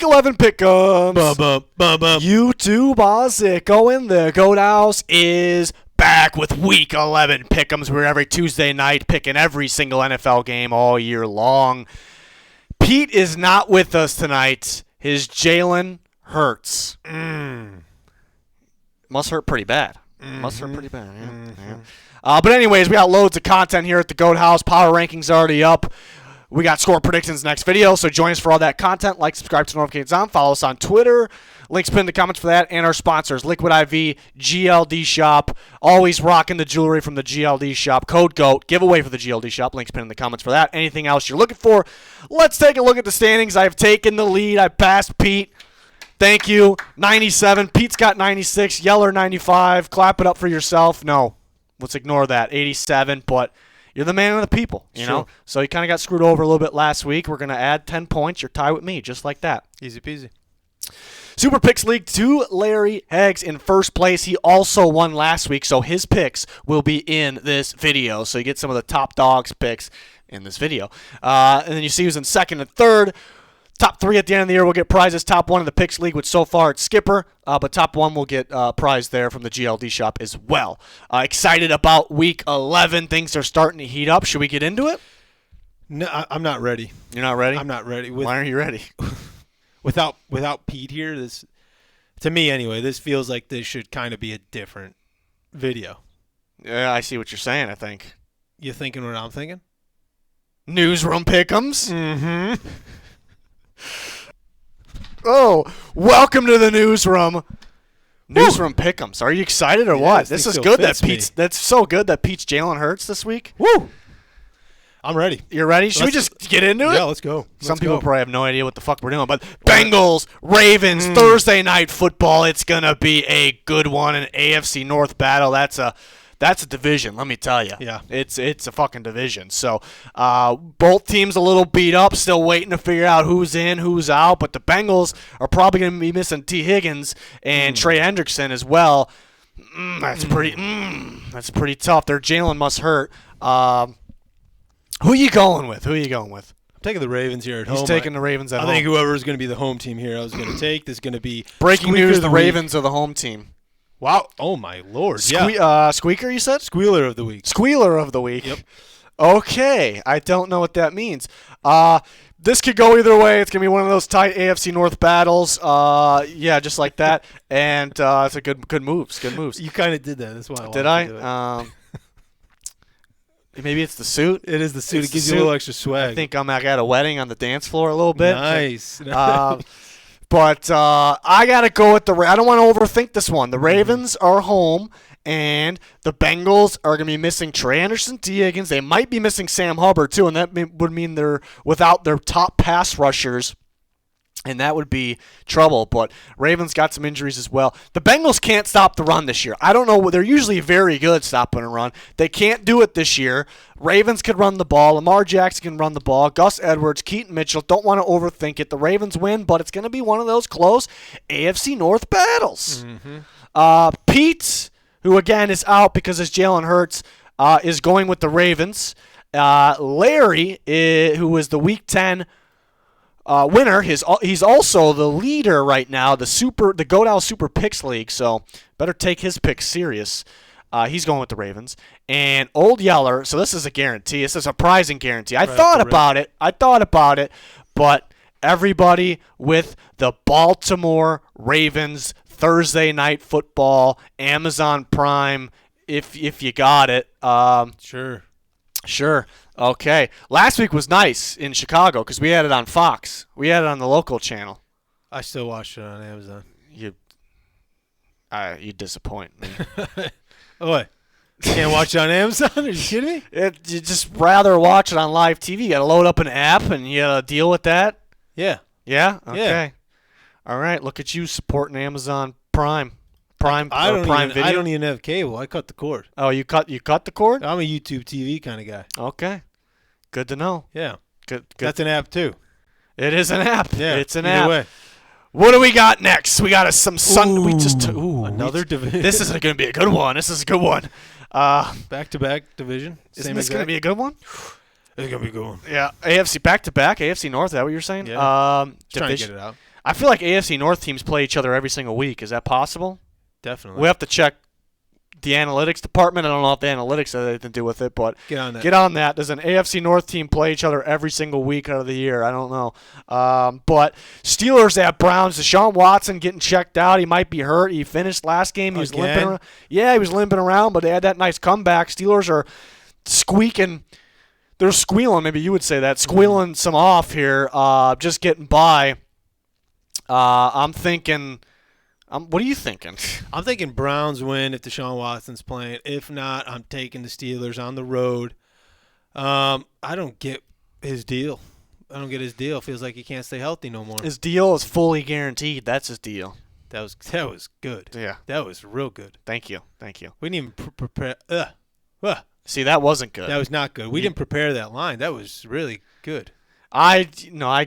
Week 11 pick'ems. Bum. You too, boss. Going the Goat House is back with Week 11 pick'ems. We're every Tuesday night picking every single NFL game all year long. Pete is not with us tonight. His Jalen hurts. Must hurt pretty bad. Yeah. But anyways, we got loads of content here at the Goat House. Power rankings already up. We got score predictions next video, so join us for all that content. Like, subscribe to notifications on. Follow us on Twitter. Links pinned in the comments for that. And our sponsors, Liquid IV, GLD Shop. Always rocking the jewelry from the GLD Shop. Code GOAT. Giveaway for the GLD Shop. Links pinned in the comments for that. Anything else you're looking for. Let's take a look at the standings. I've taken the lead. I passed Pete. Thank you. 97. Pete's got 96. Yeller 95. Clap it up for yourself. No. Let's ignore that. 87. But you're the man of the people, you know? So you kind of got screwed over a little bit last week. We're going to add 10 points. You're tied with me, just like that. Easy peasy. Super Picks League 2, Larry Heggs in first place. He also won last week, so his picks will be in this video. So you get some of the top dogs picks in this video. And then you see who's in second and third. Top three at the end of the year will get prizes. Top one in the Picks League, which so far it's Skipper, but top one will get prize there from the GLD shop as well. Excited about Week 11. Things are starting to heat up. Should we get into it? No, I'm not ready. You're not ready? I'm not ready. Why aren't you ready? Without Pete here, this, to me anyway, this feels like this should kind of be a different video. Yeah, I see what you're saying, I think. You thinking what I'm thinking? Newsroom pick'ems? Mm-hmm. Oh, welcome to the newsroom. Newsroom pick'ems. Are you excited or what? This is good that Pete's. That's so good that Pete's Jalen Hurts this week. Woo! I'm ready. You're ready? Should we just get into it? Yeah, let's go. Some people probably have no idea what the fuck we're doing, but Bengals, Ravens, Thursday night football. It's gonna be a good one, an AFC North battle. That's a division, let me tell you. Yeah. It's a fucking division. So both teams a little beat up, still waiting to figure out who's in, who's out. But the Bengals are probably going to be missing T. Higgins and Trey Hendrickson as well. That's pretty tough. Their Jalen must hurt. Who are you going with? I'm taking the Ravens here at home. He's taking the Ravens at home. I think whoever is going to be the home team here, I was going to take. This is going to be breaking news: the Ravens are the home team. Wow. Oh, my Lord. Squeaker, you said? Squealer of the week. Squealer of the week. Yep. Okay. I don't know what that means. This could go either way. It's going to be one of those tight AFC North battles. Yeah, just like that. And it's a good moves. Good moves. You kind of did that. That's why I did I? Maybe it's the suit. It is the suit. It gives you a little extra swag. I think I'm at a wedding on the dance floor a little bit. Nice. But I got to go with I don't want to overthink this one. The Ravens are home, and the Bengals are going to be missing Trey Anderson, T. Higgins. They might be missing Sam Hubbard, too, and that would mean they're without their top pass rushers, and that would be trouble. But Ravens got some injuries as well. The Bengals can't stop the run this year. I don't know. They're usually very good stopping a run. They can't do it this year. Ravens could run the ball. Lamar Jackson can run the ball. Gus Edwards, Keaton Mitchell. Don't want to overthink it. The Ravens win, but it's going to be one of those close AFC North battles. Pete, who again is out because his Jalen Hurts, is going with the Ravens. Larry, who is the Week 10 winner, he's also the leader right now, the Goat Owl Super Picks League, so better take his picks serious. He's going with the Ravens. And Old Yeller, so this is a guarantee. It's a surprising guarantee. I thought about it, but everybody with the Baltimore Ravens Thursday night football, Amazon Prime, if you got it. Sure. Okay. Last week was nice in Chicago because we had it on Fox. We had it on the local channel. I still watched it on Amazon. You disappoint me. What? You can't watch it on Amazon? Are you kidding me? You just rather watch it on live TV. You got to load up an app and you got to deal with that? Yeah. Yeah? Okay. Yeah. All right. Look at you supporting Amazon Prime. I don't Video. even have cable. I cut the cord. Oh, you cut the cord? I'm a YouTube TV kind of guy. Okay. Good to know. Yeah. Good. That's an app too. It is an app. Yeah. It's an either app. Way. What do we got next? We got another division. This is going to be a good one. Back-to-back division. Isn't this going to be a good one? It's going to be a good one. Yeah. AFC back-to-back. AFC North. Is that what you're saying? Yeah. Trying to get it out. I feel like AFC North teams play each other every single week. Is that possible? Definitely. We have to check the analytics department. I don't know if the analytics have anything to do with it, but Get on that. get on that. Does an AFC North team play each other every single week out of the year? I don't know. But Steelers at Browns. Deshaun Watson getting checked out. He might be hurt. He finished last game. He was limping around. Yeah, he was limping around, but they had that nice comeback. Steelers are squeaking. They're squealing. Maybe you would say that. Squealing some off here. Just getting by. I'm thinking. What are you thinking? I'm thinking Browns win if Deshaun Watson's playing. If not, I'm taking the Steelers on the road. I don't get his deal. Feels like he can't stay healthy no more. His deal is fully guaranteed. That's his deal. That was good. Yeah. That was real good. Thank you. We didn't even prepare. See, that wasn't good. That was not good. We didn't prepare that line. That was really good. I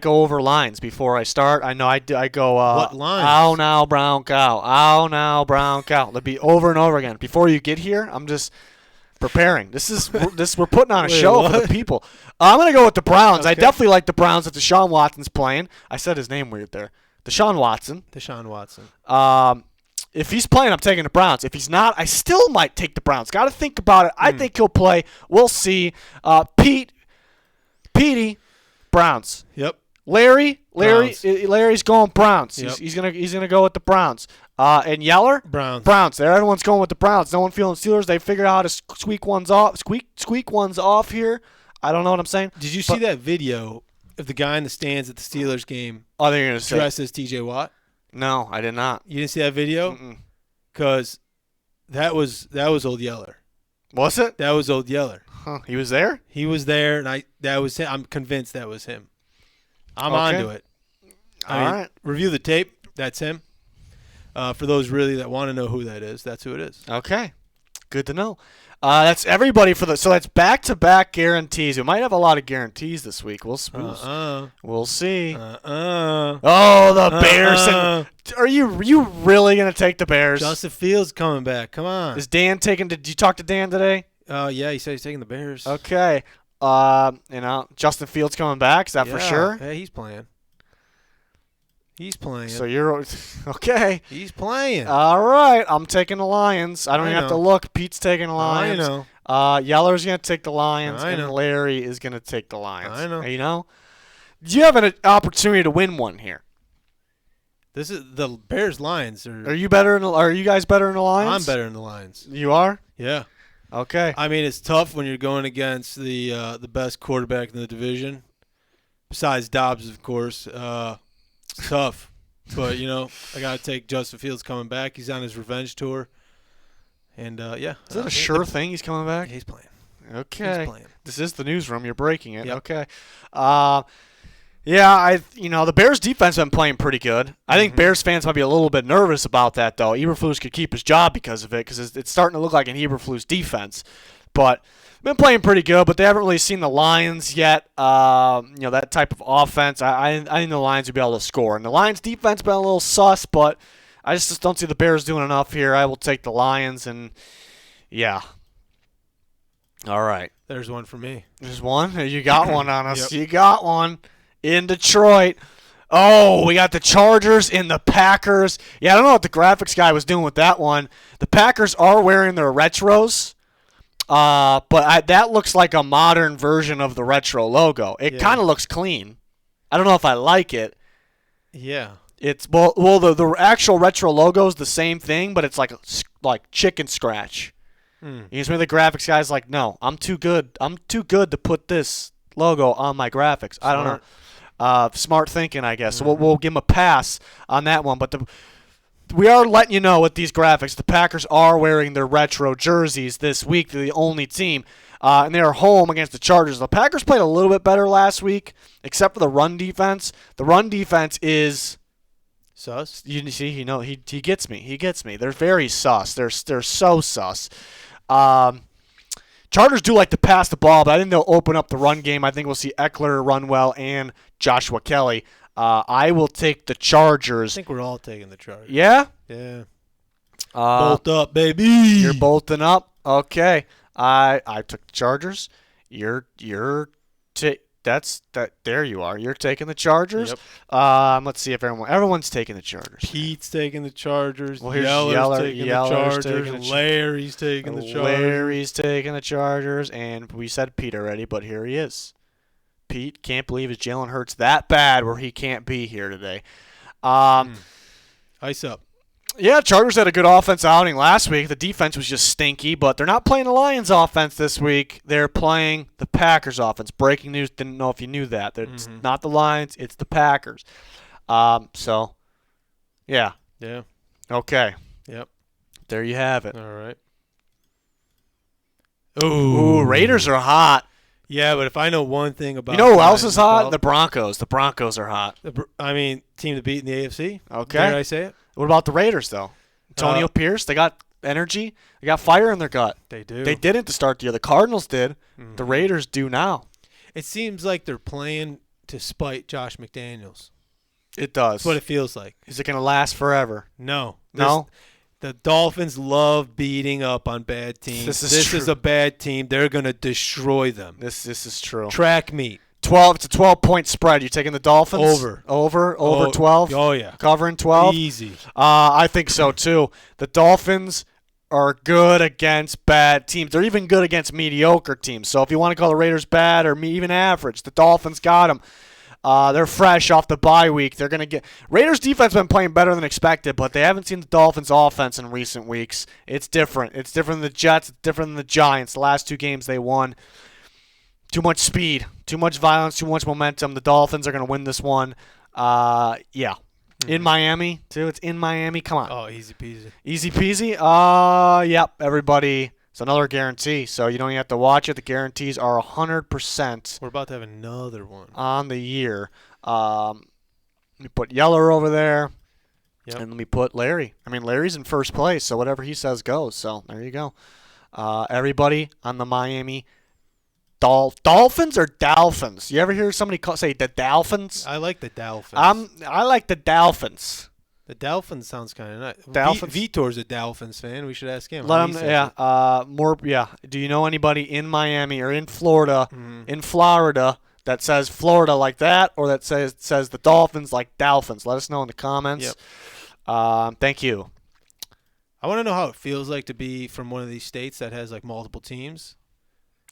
go over lines before I start. I know I go. What lines? Ow now, brown cow. Ow now, brown cow. It'll be over and over again. Before you get here, I'm just preparing. We're putting on a show for the people. I'm gonna go with the Browns. Okay. I definitely like the Browns that Deshaun Watson's playing. I said his name weird there. Deshaun Watson. If he's playing, I'm taking the Browns. If he's not, I still might take the Browns. Got to think about it. I think he'll play. We'll see. Petey. Browns. Yep. Larry's going Browns. Yep. He's gonna go with the Browns. And Yeller, Browns. There, everyone's going with the Browns. No one feeling Steelers. They figured out how to squeak ones off here. I don't know what I'm saying. Did you see that video of the guy in the stands at the Steelers game? Oh, they're gonna say dressed as T.J. Watt. No, I did not. You didn't see that video? Because that was old Yeller. Was it? That was old Yeller. Huh. He was there? He was there, and that was him. I'm convinced that was him. I'm onto it. All right. Review the tape. That's him. For those really that want to know who that is, that's who it is. Okay. Good to know. That's everybody so that's back-to-back guarantees. We might have a lot of guarantees this week. We'll see. Oh, the Bears. Are you really going to take the Bears? Justin Fields coming back. Come on. Is Dan did you talk to Dan today? Yeah, he said he's taking the Bears. Okay. Justin Fields coming back. Is that for sure? Yeah, he's playing. So you're okay. He's playing. All right. I'm taking the Lions. I don't even have to look. Pete's taking the Lions. I know. Yeller's going to take the Lions. I know. And Larry is going to take the Lions. I know. You know? You have an opportunity to win one here. This is the Bears Lions. Are you guys better in the Lions? I'm better in the Lions. You are? Yeah. Okay. I mean, it's tough when you're going against the best quarterback in the division, besides Dobbs, of course. It's tough, but I gotta take Justin Fields coming back. He's on his revenge tour, and is it a sure thing he's coming back? He's playing. Okay. He's playing. This is the newsroom. You're breaking it. Yep. Okay. Yeah, the Bears defense has been playing pretty good. I think Bears fans might be a little bit nervous about that, though. Eberflus could keep his job because of it, because it's starting to look like an Eberflus defense. But been playing pretty good, but they haven't really seen the Lions yet. That type of offense. I think the Lions would be able to score. And the Lions defense been a little sus, but I just don't see the Bears doing enough here. I will take the Lions, and yeah. All right. There's one for me. There's one? You got one on us. Yep. You got one. In Detroit. Oh, we got the Chargers and the Packers. Yeah, I don't know what the graphics guy was doing with that one. The Packers are wearing their retros, but that looks like a modern version of the retro logo. It kind of looks clean. I don't know if I like it. Yeah. It's the actual retro logo is the same thing, but it's like chicken scratch. You know, some of the graphics guys like, no, I'm too good. I'm too good to put this logo on my graphics. I don't know. Smart thinking, I guess. So we'll give him a pass on that one. But we are letting you know with these graphics, the Packers are wearing their retro jerseys this week. They're the only team. And they are home against the Chargers. The Packers played a little bit better last week, except for the run defense. The run defense is sus. You see, he gets me. He gets me. They're very sus. They're so sus. Chargers do like to pass the ball, but I think they'll open up the run game. I think we'll see Eckler run well and Joshua Kelly. I will take the Chargers. I think we're all taking the Chargers. Yeah? Yeah. Bolt up, baby. You're bolting up? Okay. I took the Chargers. You're There you are. You're taking the Chargers. Yep. Let's see if everyone's taking the Chargers. Pete's taking the Chargers. Well, here's Yeller's taking Yeller's the Chargers. taking the Larry's taking the Chargers. Larry's taking the Chargers, and we said Pete already, but here he is. Pete can't believe his Jalen Hurts that bad where he can't be here today. Ice up. Yeah, Chargers had a good offense outing last week. The defense was just stinky, but they're not playing the Lions offense this week. They're playing the Packers offense. Breaking news, didn't know if you knew that. It's not the Lions, it's the Packers. So, yeah. Yeah. Okay. Yep. There you have it. All right. Ooh, Raiders are hot. Yeah, but if I know one thing about you know who else is hot? The Broncos. The Broncos are hot. Team to beat in the AFC. Okay. Did I say it? What about the Raiders, though? Antonio Pierce, they got energy. They got fire in their gut. They do. They didn't to start the year. The Cardinals did. The Raiders do now. It seems like they're playing to spite Josh McDaniels. It does. That's what it feels like. Is it going to last forever? No. No? The Dolphins love beating up on bad teams. This is a bad team. They're going to destroy them. This is true. Track meet. 12. It's a 12-point spread. You taking the Dolphins? Over 12? Oh, yeah. Covering 12? Easy. I think so, too. The Dolphins are good against bad teams. They're even good against mediocre teams. So if you want to call the Raiders bad or even average, the Dolphins got them. They're fresh off the bye week. They're going to get Raiders defense been playing better than expected, but they haven't seen the Dolphins offense in recent weeks. It's different. It's different than the Jets. It's different than the Giants. The last two games they won. Too much speed, too much violence, too much momentum. The Dolphins are going to win this one. Yeah. In Miami, too. It's in Miami. Come on. Oh, easy peasy. Easy peasy? Yep. Everybody. It's another guarantee, so you don't even have to watch it. The guarantees are 100%. We're about to have another one. On the year. Let me put Yeller over there. Yep. And let me put Larry. I mean, Larry's in first place, so whatever he says goes. So there you go. Everybody on the Miami Dolphins or Dolphins? You ever hear somebody say the Dolphins? I like the Dolphins. I like the Dolphins. The Dolphins sounds kind of nice. Dolphins? Vitor's a Dolphins fan. We should ask him. Let him, yeah. More, yeah. Do you know anybody in Miami or in Florida, in Florida, that says Florida like that, or that says the Dolphins like Dolphins? Let us know in the comments. Yep. Thank you. I want to know how it feels like to be from one of these states that has like multiple teams.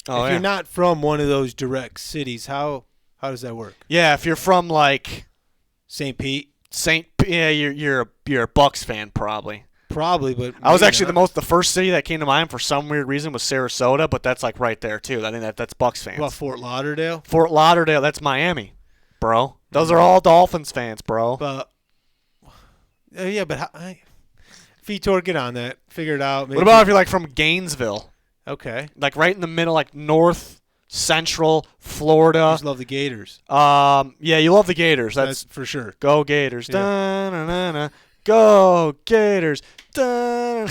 Oh, if you're not from one of those direct cities, how does that work? Yeah, if you're from like St. Pete. Yeah, you're a Bucks fan probably. Probably, but I was actually the first city that came to mind for some weird reason was Sarasota, but that's like right there too. I think that's Bucks fans. What about Fort Lauderdale? Fort Lauderdale, that's Miami, bro. Those are all Dolphins fans, bro. But yeah, but Vitor, get on that. Figure it out. Maybe. What about if you're like from Gainesville? Okay, like right in the middle, like north central Florida. I just love the Gators. Yeah, you love the Gators. That's for sure. Go Gators. Yeah. Da-na-na-na. Go Gators. Da-na.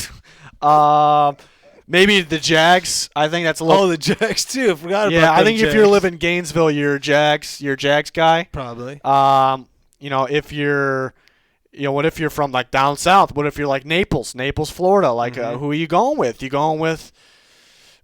Maybe the Jags. I think that's a little. Oh, the Jags too. I forgot about. Yeah, I think Jags. if you live in Gainesville, you're a Jags guy. Probably. If you're. What if you're from like down south? What if you're like Naples, Florida? Like, who are you going with? You going with?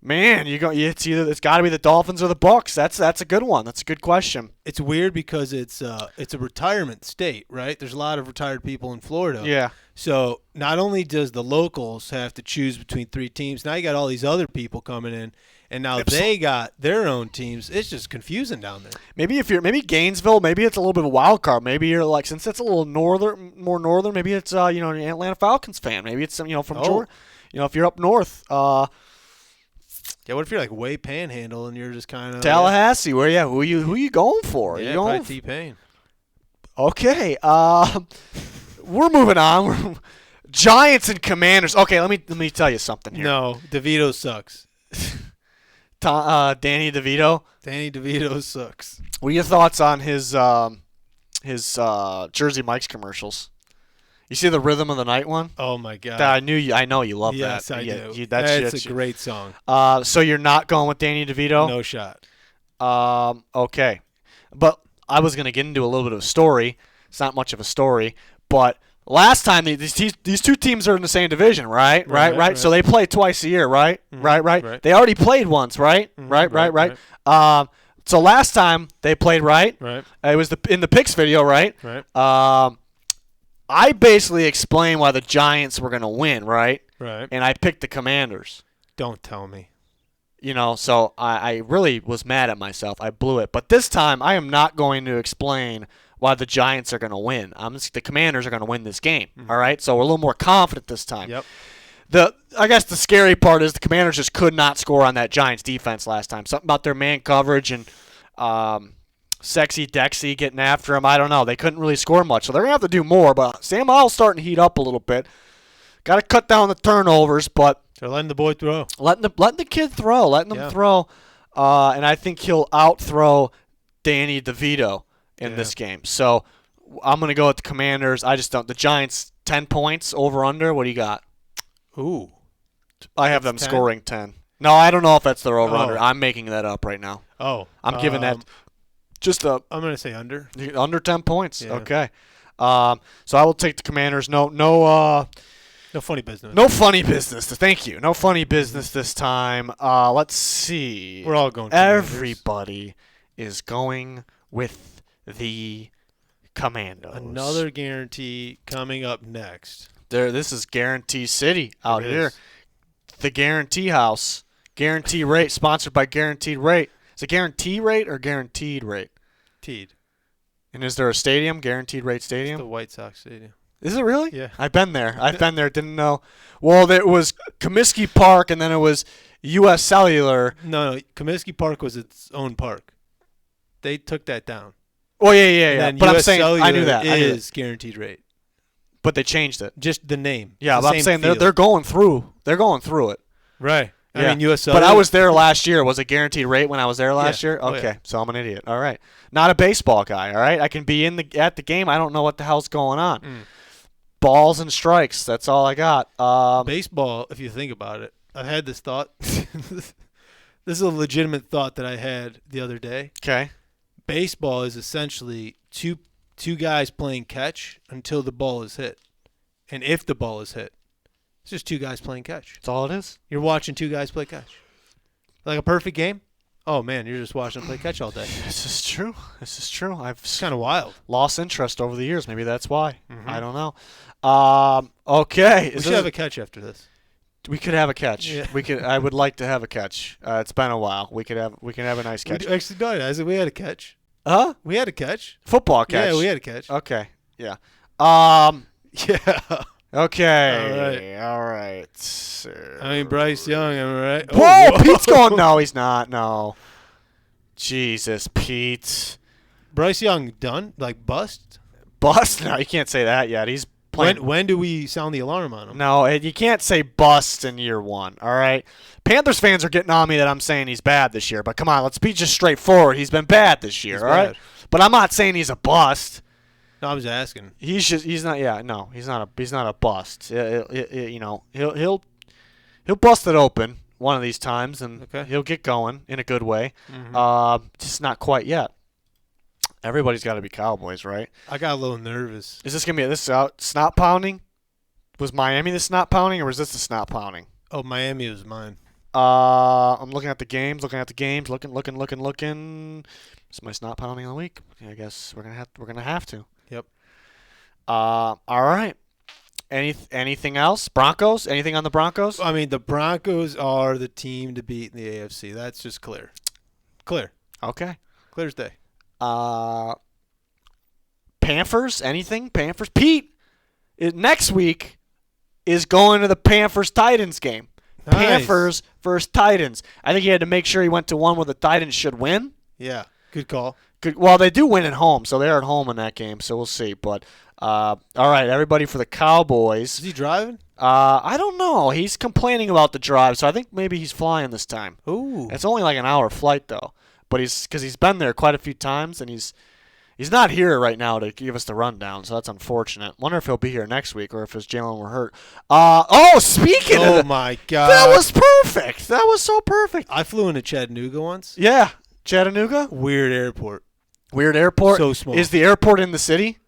Man, it's got to be the Dolphins or the Bucks. That's a good one. That's a good question. It's weird because it's a retirement state, right? There's a lot of retired people in Florida. Yeah. So not only does the locals have to choose between three teams, now you got all these other people coming in, and now they got their own teams. It's just confusing down there. Maybe Gainesville, maybe it's a little bit of a wild card. Maybe you're like, since it's a little more northern, maybe it's an Atlanta Falcons fan. Maybe it's from Georgia. If you're up north. Yeah, what if you're like way panhandle and you're just kind of Tallahassee? Who are you going for? Yeah, probably T-Pain. Okay, we're moving on. Giants and Commanders. Okay, let me tell you something here. No, DeVito sucks. Danny DeVito. Danny DeVito sucks. What are your thoughts on his Jersey Mike's commercials? You see the Rhythm of the Night one? Oh my God! I know you love that. Yes, I do. That's a great song. So you're not going with Danny DeVito? No shot. Okay, but I was gonna get into a little bit of a story. It's not much of a story, but last time these two teams are in the same division, right? Right. So they play twice a year, right? Mm-hmm. Right. They already played once, right? Mm-hmm. Right. So last time they played right. It was in the picks video, right? I basically explained why the Giants were going to win, right? Right. And I picked the Commanders. Don't tell me. So I really was mad at myself. I blew it. But this time, I am not going to explain why the Giants are going to win. The Commanders are going to win this game, all right? So we're a little more confident this time. Yep. I guess the scary part is the Commanders just could not score on that Giants defense last time. Something about their man coverage and Sexy Dexy getting after him. I don't know. They couldn't really score much, so they're going to have to do more. But Sam Howell's starting to heat up a little bit. Got to cut down the turnovers, but they're letting the boy throw. Letting the kid throw. Letting him throw. And I think he'll out-throw Danny DeVito in this game. So I'm going to go with the Commanders. I just don't. The Giants, 10 points, over-under. What do you got? Ooh. I have them 10? scoring 10. No, I don't know if that's their over-under. I'm making that up right now. I'm giving that just a... I'm going to say under. Under 10 points. Yeah. Okay. So I will take the Commanders. No funny business. No funny business. Thank you. No funny business this time. Let's see. We're all going Everybody is going with the Commandos. Another guarantee coming up next. This is Guarantee City out here. The Guarantee House. Guarantee Rate, sponsored by Guaranteed Rate. Is it Guarantee Rate or Guaranteed Rate? Teed. And is there a stadium, Guaranteed Rate Stadium? It's the White Sox Stadium. Is it really? Yeah. I've been there. Didn't know. Well, there was Comiskey Park, and then it was U.S. Cellular. No. Comiskey Park was its own park. They took that down. Oh, yeah. But I'm saying, Cellular I knew that. is Guaranteed Rate. But they changed it. Just the name. Yeah, but I'm saying they're going through. They're going through it. Right. Yeah. I mean, U.S. Cellular. But I was there last year. Was it Guaranteed Rate when I was there last year? Oh, Okay, yeah. so I'm an idiot. All right. Not a baseball guy, all right? I can be at the game. I don't know what the hell's going on. Balls and strikes. That's all I got. Baseball, if you think about it, I had this thought. This is a legitimate thought that I had the other day. Okay. Baseball is essentially two guys playing catch until the ball is hit. And if the ball is hit, it's just two guys playing catch. That's all it is. You're watching two guys play catch. Like a perfect game? Oh, man, you're just watching them play catch all day. This is true. It's kind of wild. Lost interest over the years. Maybe that's why. I don't know. Okay. We should have a catch after this. We could have a catch. Yeah. I would like to have a catch. It's been a while. We can have a nice catch. Actually, no, I said we had a catch. Huh? We had a catch. Football catch. Yeah, we had a catch. Okay. Yeah. Yeah. Okay. All right. I mean, Bryce Young, am I right? Whoa, Pete's going. No, he's not. No. Jesus, Pete. Bryce Young done? Like bust? Bust? No, you can't say that yet. He's playing. When do we sound the alarm on him? No, you can't say bust in year one, all right? Panthers fans are getting on me that I'm saying he's bad this year, but come on, let's be just straightforward. He's been bad this year, all right? But I'm not saying he's a bust. No, I was asking. He's not a bust. He'll bust it open one of these times, and he'll get going in a good way. Just not quite yet. Everybody's got to be Cowboys, right? I got a little nervous. Is this going to be snot pounding? Was Miami the snot pounding, or was this the snot pounding? Oh, Miami was mine. I'm looking at the games, looking. It's my snot pounding of the week. I guess we're gonna have to. Yep. All right. Anything else? Broncos? Anything on the Broncos? I mean, the Broncos are the team to beat in the AFC. That's just clear. Clear. Okay. Clear as day. Panthers? Anything? Panthers? Pete, next week is going to the Panthers-Titans game. Nice. Panthers versus Titans. I think he had to make sure he went to one where the Titans should win. Yeah. Good call. Good. Well, they do win at home, so they're at home in that game, so we'll see. But, all right, everybody for the Cowboys. Is he driving? I don't know. He's complaining about the drive, so I think maybe he's flying this time. Ooh. It's only like an hour flight, though. But because he's been there quite a few times, and he's not here right now to give us the rundown, so that's unfortunate. Wonder if he'll be here next week or if his Jalen were hurt. Speaking of my God. That was perfect. That was so perfect. I flew into Chattanooga once. Yeah. Chattanooga? Weird airport. Weird airport? So small. Is the airport in the city?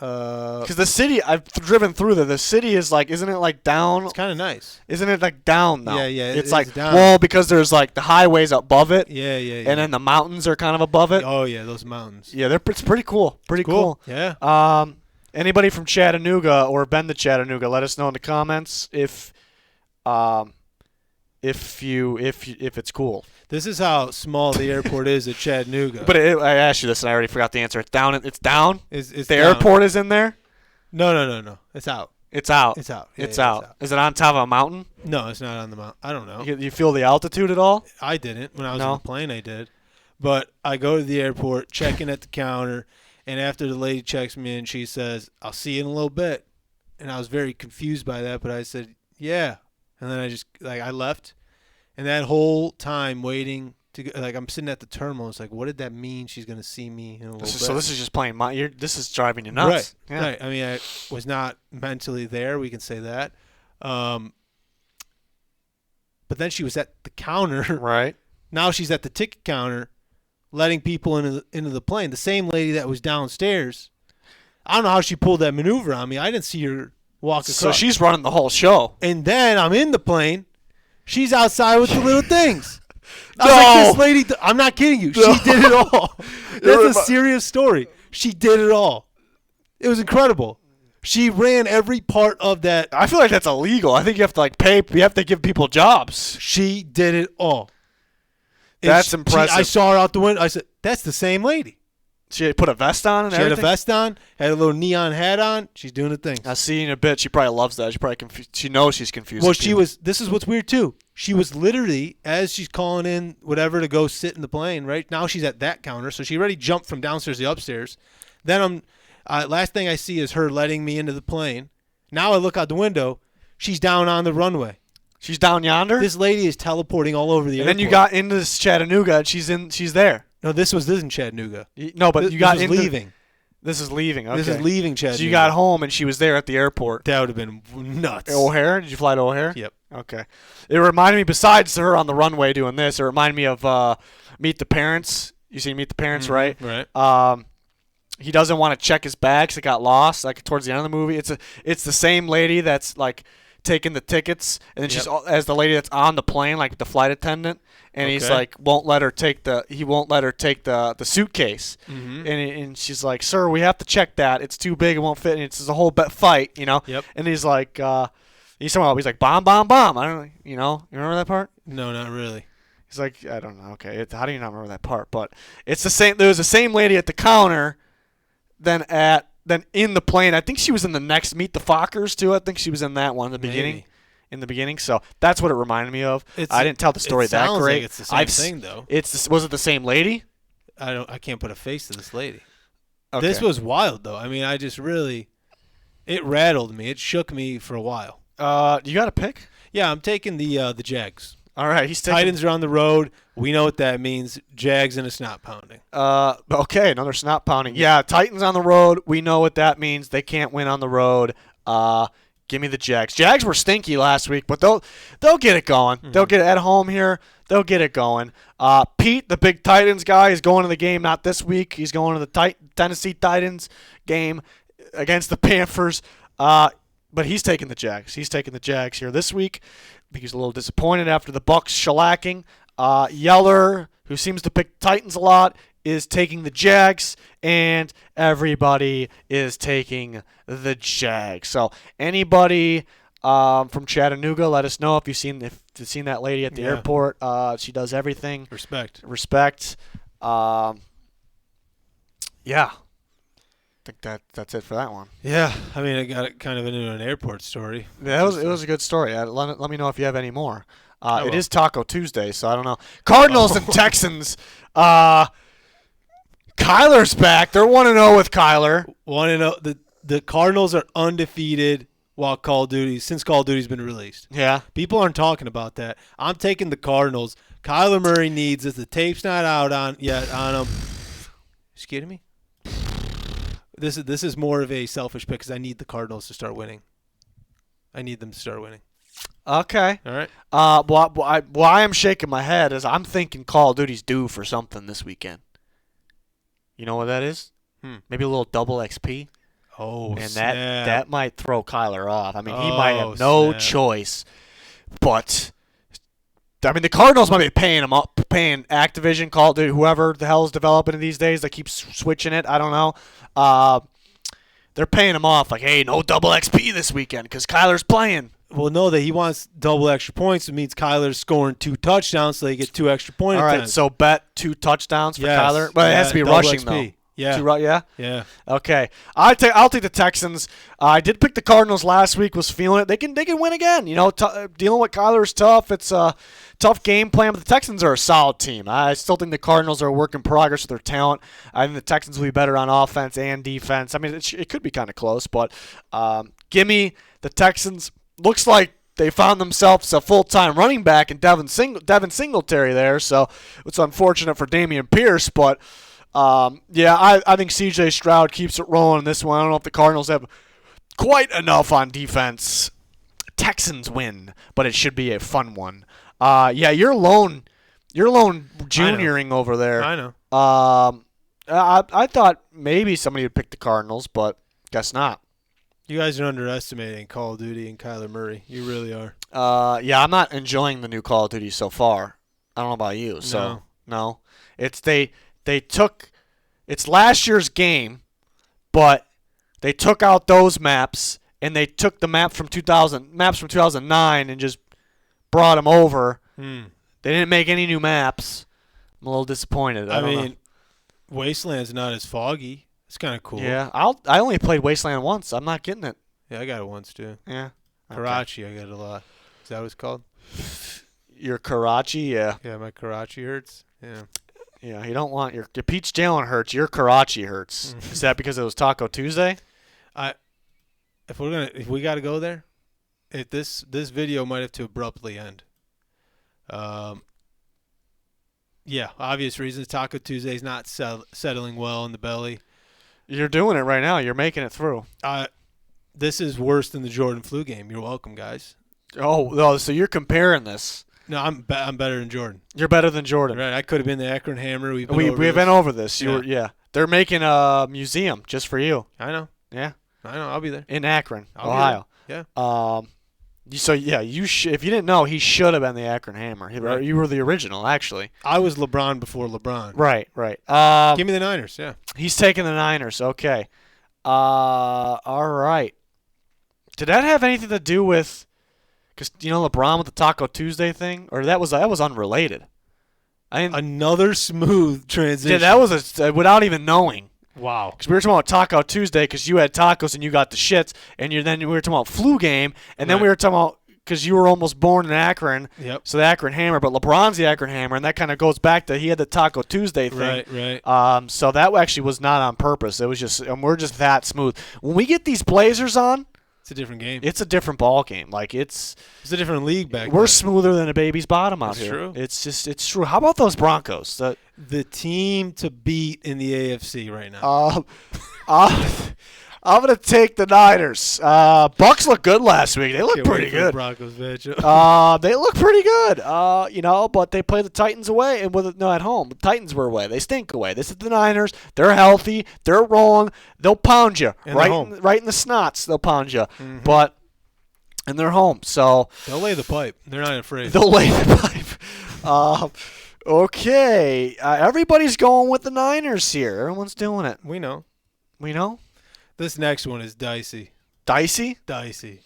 Because the city, I've driven through there. The city is like, isn't it like down? It's kind of nice. Isn't it like down though? Yeah. It's like down. well, because there's like the highways above it. Yeah. And then the mountains are kind of above it. Oh yeah, those mountains. Yeah, it's pretty cool. Pretty cool. Yeah. Anybody from Chattanooga or been to Chattanooga, let us know in the comments if it's cool. This is how small the airport is at Chattanooga. But I asked you this and I already forgot the answer. It's down. It's down. It's the down. airport is in there. No. It's out. It's out. It's out. It's out. Is it on top of a mountain? No, it's not on the mountain. I don't know. You feel the altitude at all? I didn't. When I was on the plane, I did. But I go to the airport, check in at the counter, and after the lady checks me in, she says, "I'll see you in a little bit." And I was very confused by that, but I said, "Yeah." And then I left. And that whole time waiting to go, I'm sitting at the terminal. It's like, what did that mean? She's gonna see me in a little bit. So this is just playing. This is driving you nuts. Right. Yeah. Right. I mean, I was not mentally there. We can say that. But then she was at the counter. Right. Now she's at the ticket counter, letting people into the plane. The same lady that was downstairs. I don't know how she pulled that maneuver on me. I didn't see her walk across. So she's running the whole show. And then I'm in the plane. She's outside with the little things. I No. was like, this lady, I'm not kidding you. No. She did it all. That's a serious story. She did it all. It was incredible. She ran every part of that. I feel like that's illegal. I think you have to pay. You have to give people jobs. She did it all. That's impressive. I saw her out the window. I said, that's the same lady. She put a vest on and She had everything? a vest on, had a little neon hat on. She's doing the thing. I'll see you in a bit. She probably loves that. She probably she knows she's confused. Well, this is what's weird too. She was literally, as she's calling in whatever to go sit in the plane, right? Now she's at that counter. So she already jumped from downstairs to upstairs. Then last thing I see is her letting me into the plane. Now I look out the window. She's down on the runway. She's down yonder? This lady is teleporting all over the airport. And then you got into this Chattanooga and she's there. No, this isn't Chattanooga. No, but you got this is into leaving. This is leaving. Okay. This is leaving Chattanooga. So you got home and she was there at the airport. That would have been nuts. O'Hare? Did you fly to O'Hare? Yep. Okay. It reminded me, besides her on the runway doing this, it reminded me of Meet the Parents. You see Meet the Parents, right? Right. He doesn't want to check his bags. It got lost towards the end of the movie. It's the same lady that's taking the tickets, and then she's as the lady that's on the plane, like the flight attendant, and he's won't let her take the suitcase, and she's like, "Sir, we have to check that. It's too big. It won't fit." And it's a whole fight, Yep. And he's like, he's like, "Bomb, bomb, bomb." I don't, you remember that part? No, not really. He's like, I don't know. Okay, how do you not remember that part? But it's the same. There was the same lady at the counter, then in the plane. I think she was in the next Meet the Fockers too. I think she was in that one in the beginning. Maybe. In the beginning, so that's what it reminded me of. I didn't tell the story that great. Like it's the same thing though. Was it the same lady? I can't put a face to this lady. Okay. This was wild though. I mean, it rattled me. It shook me for a while. You got a pick? Yeah, I'm taking the Jags. All right, he's taking Titans are on the road. We know what that means. Jags and a snot pounding. Okay, another snot pounding. Yeah, Titans on the road. We know what that means. They can't win on the road. Give me the Jags. Jags were stinky last week, but they'll get it going. Mm-hmm. They'll get it at home here. They'll get it going. Pete, the big Titans guy, is going to the game not this week. He's going to the Tennessee Titans game against the Panthers. But he's taking the Jags. He's taking the Jags here this week. I think he's a little disappointed after the Bucks shellacking. Yeller, who seems to pick Titans a lot, is taking the Jags, and everybody is taking the Jags. So anybody from Chattanooga, let us know if you've seen that lady at the airport. She does everything. Respect. Yeah. I think that's it for that one. Yeah, I mean, I got it kind of into an airport story. Yeah, it was a good story. Let me know if you have any more. It is Taco Tuesday, so I don't know. Cardinals and Texans. Kyler's back. They're 1-0 with Kyler. 1-0. The Cardinals are undefeated since Call of Duty's been released. Yeah. People aren't talking about that. I'm taking the Cardinals. Kyler Murray needs it. The tape's not out yet on him. You kidding me? This is more of a selfish pick because I need the Cardinals to start winning. I need them to start winning. Okay. All right. Why I'm shaking my head is I'm thinking Call of Duty's due for something this weekend. You know what that is? Maybe a little double XP. Oh, and snap. that might throw Kyler off. I mean, he might have no snap. choice. But I mean, the Cardinals might be paying him up, paying Activision, Call of Duty, whoever the hell is developing it these days. They keep switching it. I don't know. They're paying him off like, hey, no double XP this weekend because Kyler's playing. Well, no, that he wants double extra points. It means Kyler's scoring 2 touchdowns, so they get 2 extra point All right, attempts. so bet 2 touchdowns for Yes. Kyler, but it has to be double rushing XP. though. Yeah. Yeah. Yeah. Okay. I'll take the Texans. I did pick the Cardinals last week. Was feeling it. They can win again. You know, dealing with Kyler is tough. It's a tough game plan, but the Texans are a solid team. I still think the Cardinals are a work in progress with their talent. I think the Texans will be better on offense and defense. I mean, it could be kind of close, but give me the Texans. Looks like they found themselves a full-time running back in Devin Singletary there, so it's unfortunate for Dameon Pierce, but I think C.J. Stroud keeps it rolling in this one. I don't know if the Cardinals have quite enough on defense. Texans win, but it should be a fun one. You're lone junioring over there. I know. I thought maybe somebody would pick the Cardinals, but guess not. You guys are underestimating Call of Duty and Kyler Murray. You really are. I'm not enjoying the new Call of Duty so far. I don't know about you. So no. It's last year's game, but they took out those maps and they took the maps from 2009 and just brought them over. They didn't make any new maps. I'm a little disappointed. I mean, Wasteland's not as foggy. It's kind of cool. Yeah, I only played Wasteland once. I'm not getting it. Yeah, I got it once too. Yeah. Karachi, I got it a lot. Is that what it's called? Your Karachi, yeah. Yeah, my Karachi hurts. Yeah. Yeah, you don't want your Peach Jalen hurts. Your Karachi hurts. Is that because it was Taco Tuesday? If we got to go there, this video might have to abruptly end. Obvious reasons. Taco Tuesday's not settling well in the belly. You're doing it right now. You're making it through. This is worse than the Jordan flu game. You're welcome, guys. Oh, no, so you're comparing this. No, I'm better than Jordan. You're better than Jordan. Right, I could have been the Akron Hammer. We've been over this. Yeah. They're making a museum just for you. I know. Yeah. I know. I'll be there. In Akron, I'll Ohio. Yeah. You if you didn't know, he should have been the Akron Hammer. Right. You were the original, actually. I was LeBron before LeBron. Right. Give me the Niners. Yeah. He's taking the Niners. Okay. All right. Did that have anything to do with? Because LeBron with the Taco Tuesday thing, or that was unrelated. Another smooth transition. Yeah, that was without even knowing. Wow. Because we were talking about Taco Tuesday because you had tacos and you got the shits, and then we were talking about flu game, and then we were talking about because you were almost born in Akron. Yep. So the Akron Hammer, but LeBron's the Akron Hammer, and that kind of goes back to he had the Taco Tuesday thing. Right. So that actually was not on purpose. It was just we're just that smooth. When we get these Blazers on, it's a different game. It's a different ball game. Like it's a different league back We're then. smoother than a baby's bottom out here. True. It's true. How about those Broncos? The team to beat in the AFC right now. I'm gonna take the Niners. Bucks look good last week. They look pretty good. Broncos matchup. They look pretty good. But they play the Titans away and at home. The Titans were away. They stink away. This is the Niners. They're healthy. They're rolling. They'll pound you right in the snots. They'll pound you. Mm-hmm. And they're home. So they'll lay the pipe. They're not afraid. They'll lay the pipe. Okay. Everybody's going with the Niners here. Everyone's doing it. We know. This next one is dicey. Dicey? Dicey.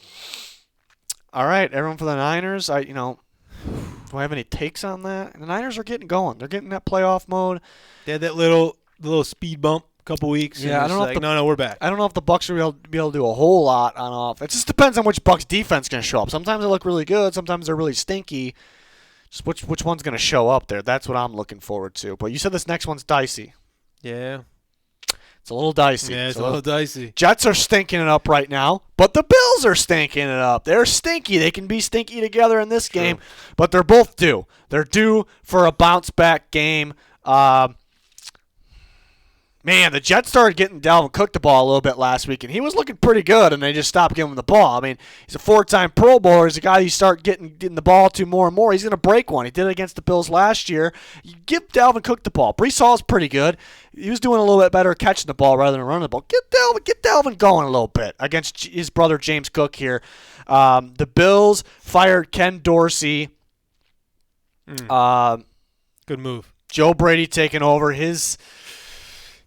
All right, everyone for the Niners. Do I have any takes on that? The Niners are getting going. They're getting that playoff mode. They had that little speed bump a couple weeks. Yeah, I don't know. We're back. I don't know if the Bucs will be able to do a whole lot on offense. It just depends on which Bucs defense is going to show up. Sometimes they look really good. Sometimes they're really stinky. Just which one's going to show up there? That's what I'm looking forward to. But you said this next one's dicey. Yeah. It's a little dicey. Yeah, it's a little dicey. Jets are stinking it up right now, but the Bills are stinking it up. They're stinky. They can be stinky together in this game, but they're both due. They're due for a bounce-back game. Man, the Jets started getting Dalvin Cook the ball a little bit last week, and he was looking pretty good, and they just stopped giving him the ball. I mean, he's a 4-time Pro Bowler. He's a guy you start getting the ball to more and more. He's going to break one. He did it against the Bills last year. You give Dalvin Cook the ball. Breece Hall's pretty good. He was doing a little bit better catching the ball rather than running the ball. Get Dalvin going a little bit against his brother James Cook here. The Bills fired Ken Dorsey. Good move. Joe Brady taking over.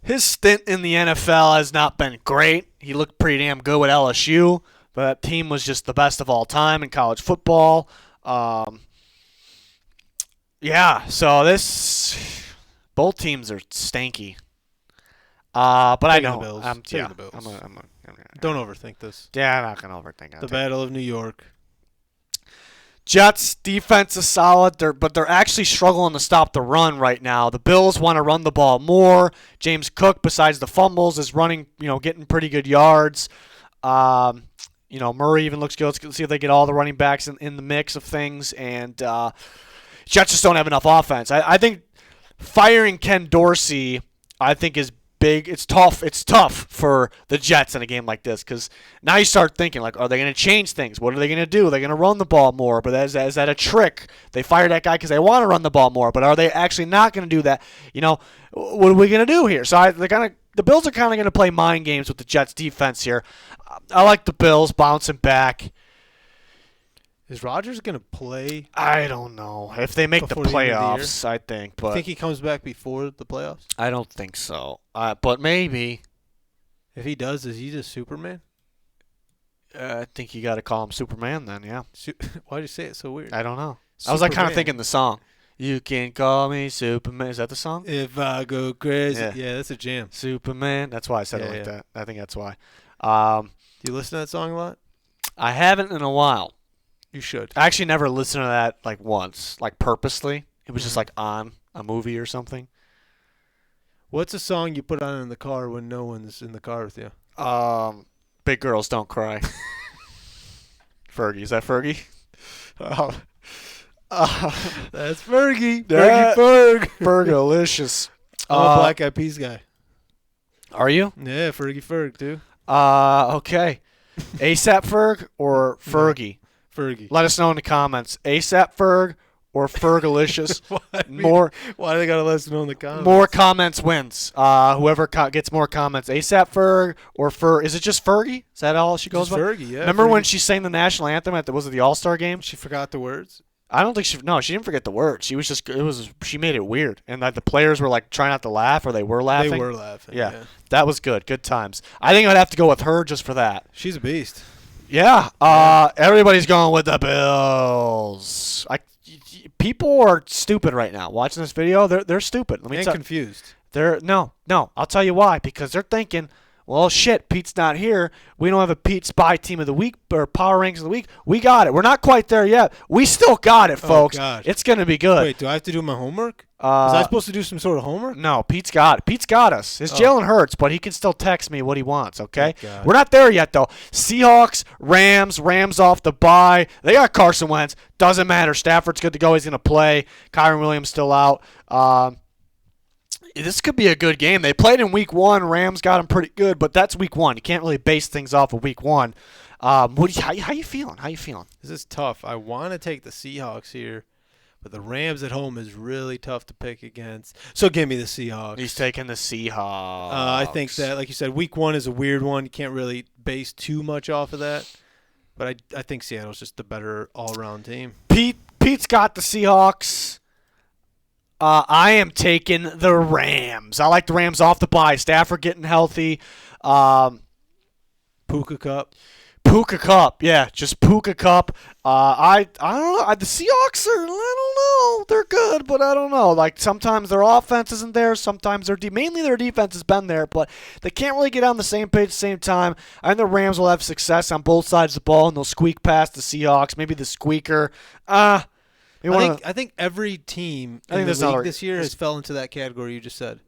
His stint in the NFL has not been great. He looked pretty damn good with LSU, but that team was just the best of all time in college football. So both teams are stanky. But I know. The Bills. Don't overthink this. Yeah, I'm not going to overthink it. The Battle of New York. Jets defense is solid, but they're actually struggling to stop the run right now. The Bills want to run the ball more. James Cook, besides the fumbles, is running, getting pretty good yards. Murray even looks good. Let's see if they get all the running backs in the mix of things. And Jets just don't have enough offense. I think firing Ken Dorsey, I think, is big. It's tough. It's tough for the Jets in a game like this because now you start thinking, like, are they going to change things? What are they going to do? Are they going to run the ball more? But is that a trick? They fired that guy because they want to run the ball more, but are they actually not going to do that? What are we going to do here? So the Bills are kind of going to play mind games with the Jets defense here. I like the Bills bouncing back. Is Rodgers going to play? I don't know. If they make the playoffs, I think. But you think he comes back before the playoffs? I don't think so. But maybe. If he does, is he just Superman? I think you got to call him Superman then, yeah. Why did you say it so weird? I don't know. Superman. I was kind of thinking the song. You can call me Superman. Is that the song? If I go crazy. Yeah, that's a jam. Superman. That's why I said it like that. I think that's why. Do you listen to that song a lot? I haven't in a while. You should. I actually never listened to that once, purposely. It was just on a movie or something. What's a song you put on in the car when no one's in the car with you? Big Girls Don't Cry. Fergie. Is that Fergie? That's Fergie. Fergie. Fergalicious. I'm a Black Eyed Peas guy. Are you? Yeah, Fergie, dude. Okay. ASAP Ferg or Fergie? Fergie. Let us know in the comments. ASAP Ferg or Fergalicious. Why do they gotta let us know in the comments? More comments wins. Whoever gets more comments. ASAP Ferg or Is it just Fergie? Is that all she goes by? Fergie, yeah. Remember Fergie. when she sang the national anthem was it the All-Star game? She forgot the words? I don't think she didn't forget the words. She was she made it weird. And the players were trying not to laugh, or they were laughing. They were laughing. Yeah. That was good. Good times. I think I'd have to go with her just for that. She's a beast. Yeah. Everybody's going with the Bills. People are stupid right now. Watching this video, they're stupid. Confused. No. I'll tell you why. Because they're thinking, well, shit, Pete's not here. We don't have a Pete Spy Team of the Week or Power Rankings of the Week. We got it. We're not quite there yet. We still got it, folks. Oh, God. It's going to be good. Wait, do I have to do my homework? Was I supposed to do some sort of homework? No, Pete's got it. Pete's got us. His Jalen Hurts, but he can still text me what he wants, okay? Oh, we're not there yet, though. Seahawks, Rams off the bye. They got Carson Wentz. Doesn't matter. Stafford's good to go. He's going to play. Kyron Williams still out. This could be a good game. They played in week 1. Rams got them pretty good, but that's week 1. You can't really base things off of week 1. How you feeling? This is tough. I want to take the Seahawks here, but the Rams at home is really tough to pick against. So give me the Seahawks. He's taking the Seahawks. I think that, like you said, week 1 is a weird one. You can't really base too much off of that. But I think Seattle's just the better all-around team. Pete's got the Seahawks. I am taking the Rams. I like the Rams off the bye. Stafford getting healthy. Puka Cup. Yeah, just Puka Cup. I don't know. The Seahawks I don't know. They're good, but I don't know. Sometimes their offense isn't there. Sometimes mainly their defense has been there, but they can't really get on the same page at the same time. I think the Rams will have success on both sides of the ball, and they'll squeak past the Seahawks. Maybe the squeaker. I think every team in the league this year has fell into that category you just said.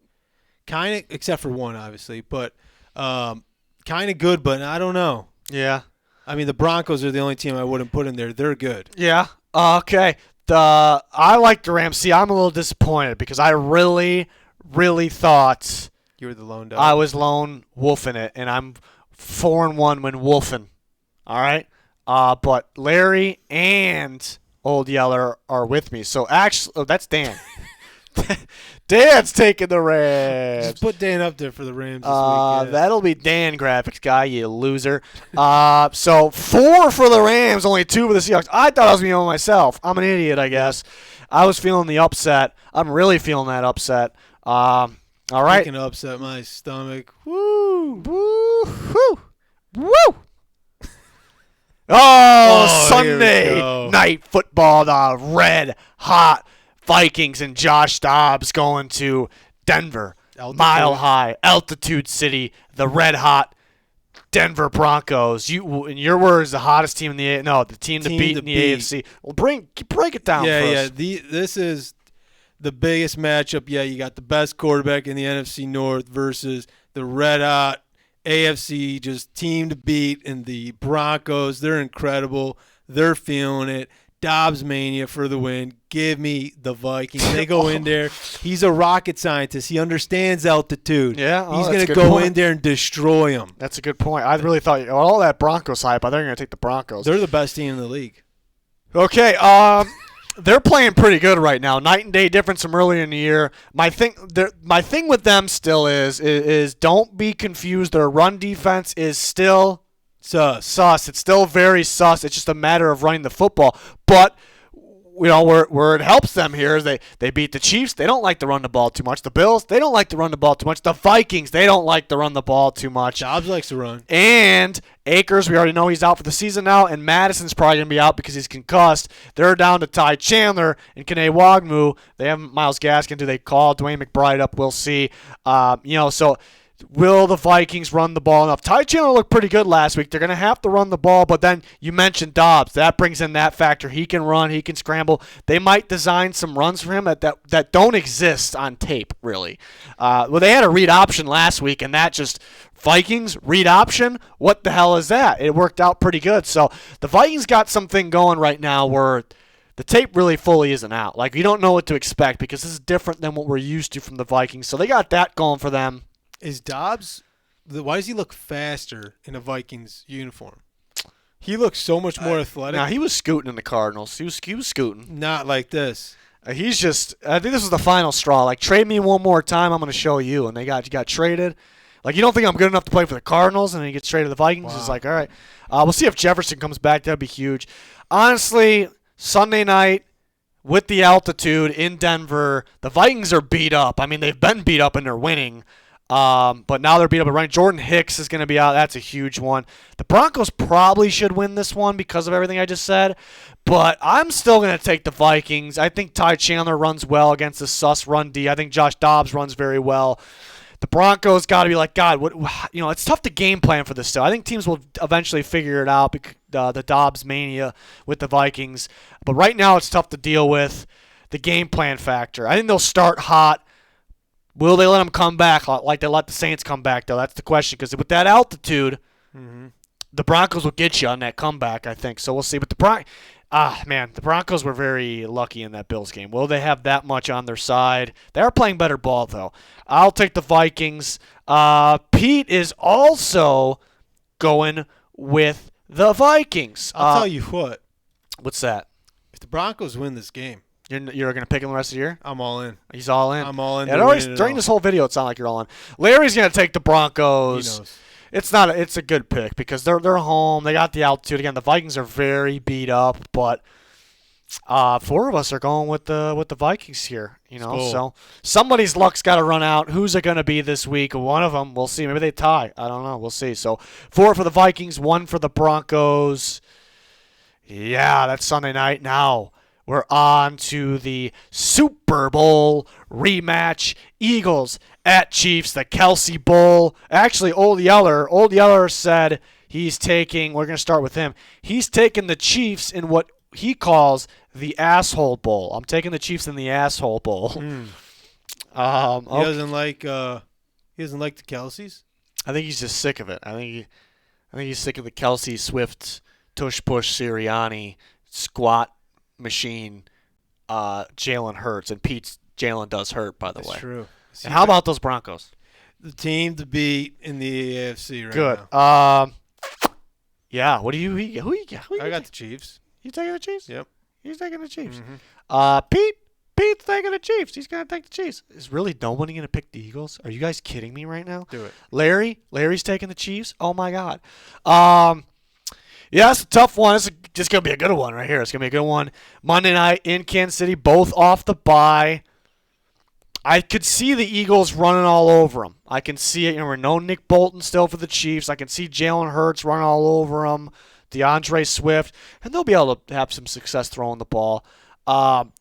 Kind of, except for one, obviously, but kind of good, but I don't know. Yeah. I mean, the Broncos are the only team I wouldn't put in there. They're good. Yeah. Okay. I like the Rams. See, I'm a little disappointed because I really, really thought You were the lone dog. I was lone wolfing it, and I'm 4-1 when wolfing. All right? But Larry and Old Yeller are with me. So actually, that's Dan. Dan's taking the Rams. Just put Dan up there for the Rams this week. Yeah. That'll be Dan, graphics guy, you loser. So 4 for the Rams, only 2 for the Seahawks. I thought I was being on myself. I'm an idiot, I guess. I was feeling the upset. I'm really feeling that upset. All right. Freaking upset my stomach. Woo! Woo! Woo! Woo! Oh, Sunday night football, the red hot Vikings and Josh Dobbs going to Denver, Mile High, Altitude City, the red hot Denver Broncos. In your words, the hottest team in the team to beat in the AFC. Well, break it down for us. This is the biggest matchup. Yeah, you got the best quarterback in the NFC North versus the red hot AFC, just team to beat, and the Broncos. They're incredible. They're feeling it. Dobbs mania for the win. Give me the Vikings. They go in there. He's a rocket scientist. He understands altitude. Yeah, he's going to go in there and destroy them. That's a good point. I really thought all that Broncos hype. I thought they were going to take the Broncos. They're the best team in the league. Okay, they're playing pretty good right now. Night and day difference from earlier in the year. My thing with them still is don't be confused. Their run defense is still sus. It's still very sus. It's just a matter of running the football. But where it helps them here is they beat the Chiefs. They don't like to run the ball too much. The Bills, they don't like to run the ball too much. The Vikings, they don't like to run the ball too much. Dobbs likes to run. And Akers, we already know he's out for the season now, and Madison's probably going to be out because he's concussed. They're down to Ty Chandler and Kene Wagmu. They have Myles Gaskin. Do they call Dwayne McBride up? We'll see. So will the Vikings run the ball enough? Ty Chandler looked pretty good last week. They're going to have to run the ball, but then you mentioned Dobbs. That brings in that factor. He can run. He can scramble. They might design some runs for him that don't exist on tape, really. They had a read option last week, and that just Vikings read option? What the hell is that? It worked out pretty good. So the Vikings got something going right now where the tape really fully isn't out. Like, you don't know what to expect because this is different than what we're used to from the Vikings. So they got that going for them. Is Dobbs, why does he look faster in a Vikings uniform? He looks so much more athletic. Now, he was scooting in the Cardinals. He was scooting. Not like this. He's just, I think this was the final straw. Like, trade me one more time, I'm going to show you. And they got traded. Like, you don't think I'm good enough to play for the Cardinals, and then he gets traded to the Vikings? Wow. It's like, all right. We'll see if Jefferson comes back. That'd be huge. Honestly, Sunday night with the altitude in Denver, the Vikings are beat up. I mean, they've been beat up, and they're winning. But now they're beat up at running. Jordan Hicks is going to be out. That's a huge one. The Broncos probably should win this one because of everything I just said. But I'm still going to take the Vikings. I think Ty Chandler runs well against the sus run D. I think Josh Dobbs runs very well. The Broncos got to be like, God, it's tough to game plan for this still. I think teams will eventually figure it out, the Dobbs mania with the Vikings. But right now it's tough to deal with the game plan factor. I think they'll start hot. Will they let them come back like they let the Saints come back, though? That's the question. Because with that altitude, the Broncos will get you on that comeback, I think. So we'll see. But the Broncos were very lucky in that Bills game. Will they have that much on their side? They are playing better ball, though. I'll take the Vikings. Pete is also going with the Vikings. I'll tell you what. What's that? If the Broncos win this game, You're going to pick him the rest of the year? I'm all in. He's all in? I'm all in. During this whole video, it sounded like you're all in. Larry's going to take the Broncos. He knows. It's a good pick because they're home. They got the altitude. Again, the Vikings are very beat up, but 4 of us are going with the Vikings here. Cool. So somebody's luck's got to run out. Who's it going to be this week? One of them. We'll see. Maybe they tie. I don't know. We'll see. So 4 for the Vikings, 1 for the Broncos. Yeah, that's Sunday night now. We're on to the Super Bowl rematch. Eagles at Chiefs, the Kelsey Bowl. Actually, Old Yeller said he's taking, we're going to start with him. He's taking the Chiefs in what he calls the Asshole Bowl. I'm taking the Chiefs in the Asshole Bowl. He doesn't like the Kelseys? I think he's just sick of it. I think he's sick of the Kelsey, Swift, tush push, Sirianni, squat machine, Jalen Hurts, and Jalen does hurt, by the way. That's true. And how about those Broncos? The team to beat in the AFC right Good. now. Yeah. What do you? Who you got? I got the Chiefs. You taking the Chiefs? Yep. He's taking the Chiefs. Mm-hmm. Pete's taking the Chiefs. He's gonna take the Chiefs. Is really nobody gonna pick the Eagles? Are you guys kidding me right now? Do it. Larry's taking the Chiefs. Oh my God. Yeah, it's a tough one. It's just gonna be a good one right here. It's gonna be a good one. Monday night in Kansas City, both off the bye. I could see the Eagles running all over them. I can see it. We're no Nick Bolton still for the Chiefs. I can see Jalen Hurts running all over them. DeAndre Swift, and they'll be able to have some success throwing the ball.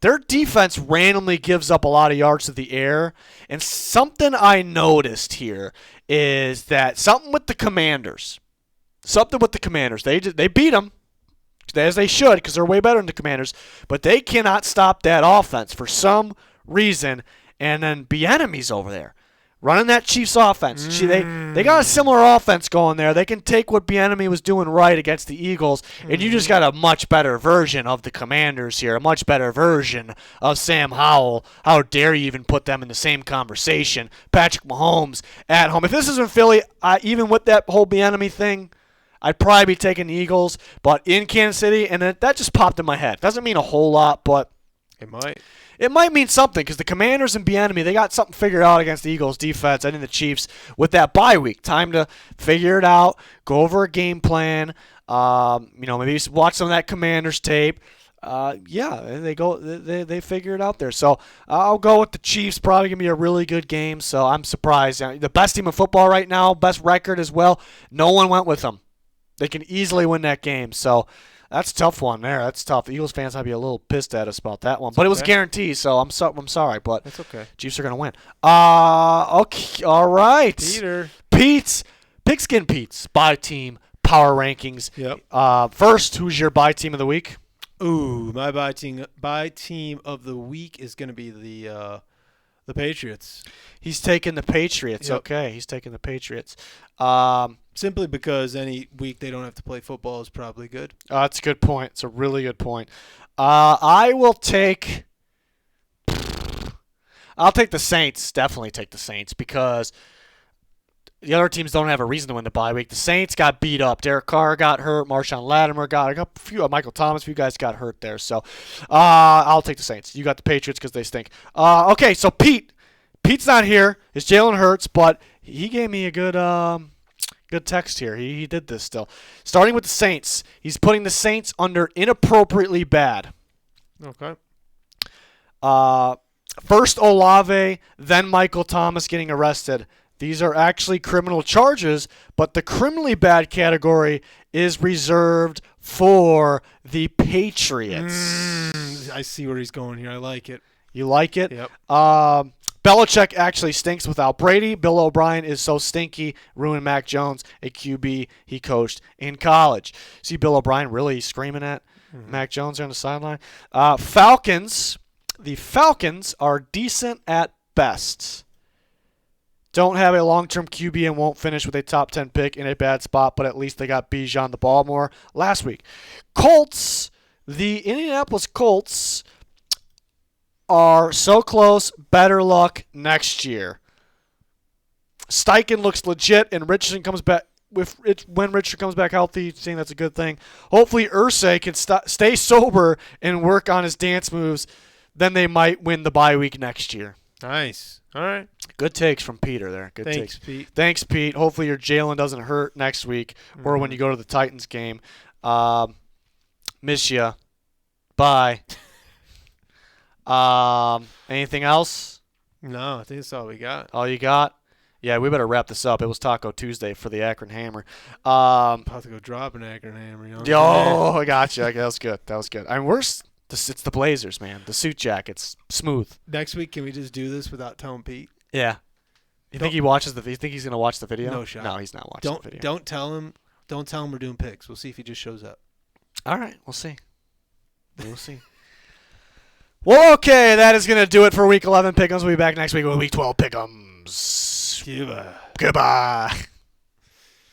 Their defense randomly gives up a lot of yards to the air, and something I noticed here is that something with the Commanders. They beat them, as they should, because they're way better than the Commanders, but they cannot stop that offense for some reason. And then Bieniemy's over there running that Chiefs offense. They got a similar offense going there. They can take what Bieniemy was doing right against the Eagles, and you just got a much better version of the Commanders here, a much better version of Sam Howell. How dare you even put them in the same conversation? Patrick Mahomes at home. If this isn't Philly, even with that whole Bieniemy thing, I'd probably be taking the Eagles. But in Kansas City, and that just popped in my head. Doesn't mean a whole lot, but it might. It might mean something because the Commanders and Bieniemy, they got something figured out against the Eagles defense and in the Chiefs with that bye week. Time to figure it out, go over a game plan. Maybe watch some of that Commanders tape. They figure it out there. So I'll go with the Chiefs. Probably gonna be a really good game. So I'm surprised. The best team in football right now, best record as well. No one went with them. They can easily win that game. So. That's a tough one there. That's tough. The Eagles fans might be a little pissed at us about that one. But it was guaranteed, so I'm sorry. But that's okay. Chiefs are going to win. Okay. All right. Pete's Pigskin Pete's bye team power rankings. Yep. First, who's your bye team of the week? Ooh, my bye team of the week is going to be the Patriots. He's taking the Patriots. Yep. Okay, he's taking the Patriots. Simply because any week they don't have to play football is probably good. That's a good point. It's a really good point. I'll take the Saints. Definitely take the Saints because the other teams don't have a reason to win the bye week. The Saints got beat up. Derek Carr got hurt. Marshawn Lattimore got a few. Michael Thomas, a few guys got hurt there. So I'll take the Saints. You got the Patriots because they stink. Okay, so Pete's not here. It's Jalen Hurts, but he gave me a good text here. He did this still. Starting with the Saints. He's putting the Saints under inappropriately bad. Okay. First Olave, then Michael Thomas getting arrested. These are actually criminal charges, but the criminally bad category is reserved for the Patriots. I see where he's going here. I like it. You like it? Yep. Belichick actually stinks without Brady. Bill O'Brien is so stinky, ruined Mac Jones, a QB he coached in college. See Bill O'Brien really screaming at Mac Jones there on the sideline. Falcons. The Falcons are decent at best. Don't have a long-term QB and won't finish with a top 10 pick in a bad spot, but at least they got Bijan the ball more last week. Colts. The Indianapolis Colts are so close, better luck next year. Steichen looks legit, and Richardson comes back. When Richard comes back healthy, saying that's a good thing. Hopefully Irsay can stay sober and work on his dance moves. Then they might win the bye week next year. Nice. All right. Good takes from Peter there. Good Thanks, takes. Pete. Thanks, Pete. Hopefully your Jalen doesn't hurt next week or when you go to the Titans game. Miss ya. Bye. Anything else? No, I think that's all we got. All you got? Yeah, we better wrap this up. It was Taco Tuesday for the Akron Hammer. About to go drop an Akron Hammer. You know I got you. That was good. I mean, it's the Blazers, man. The suit jacket's smooth. Next week, can we just do this without telling Pete? Yeah. You think he watches you think he's gonna watch the video? No shot. No, he's not watching the video. Don't tell him. Don't tell him we're doing picks. We'll see if he just shows up. All right, we'll see. We'll see. Well, okay, that is gonna do it for Week 11 pick'ems. We'll be back next week with Week 12 pick'ems. Cuba. Goodbye.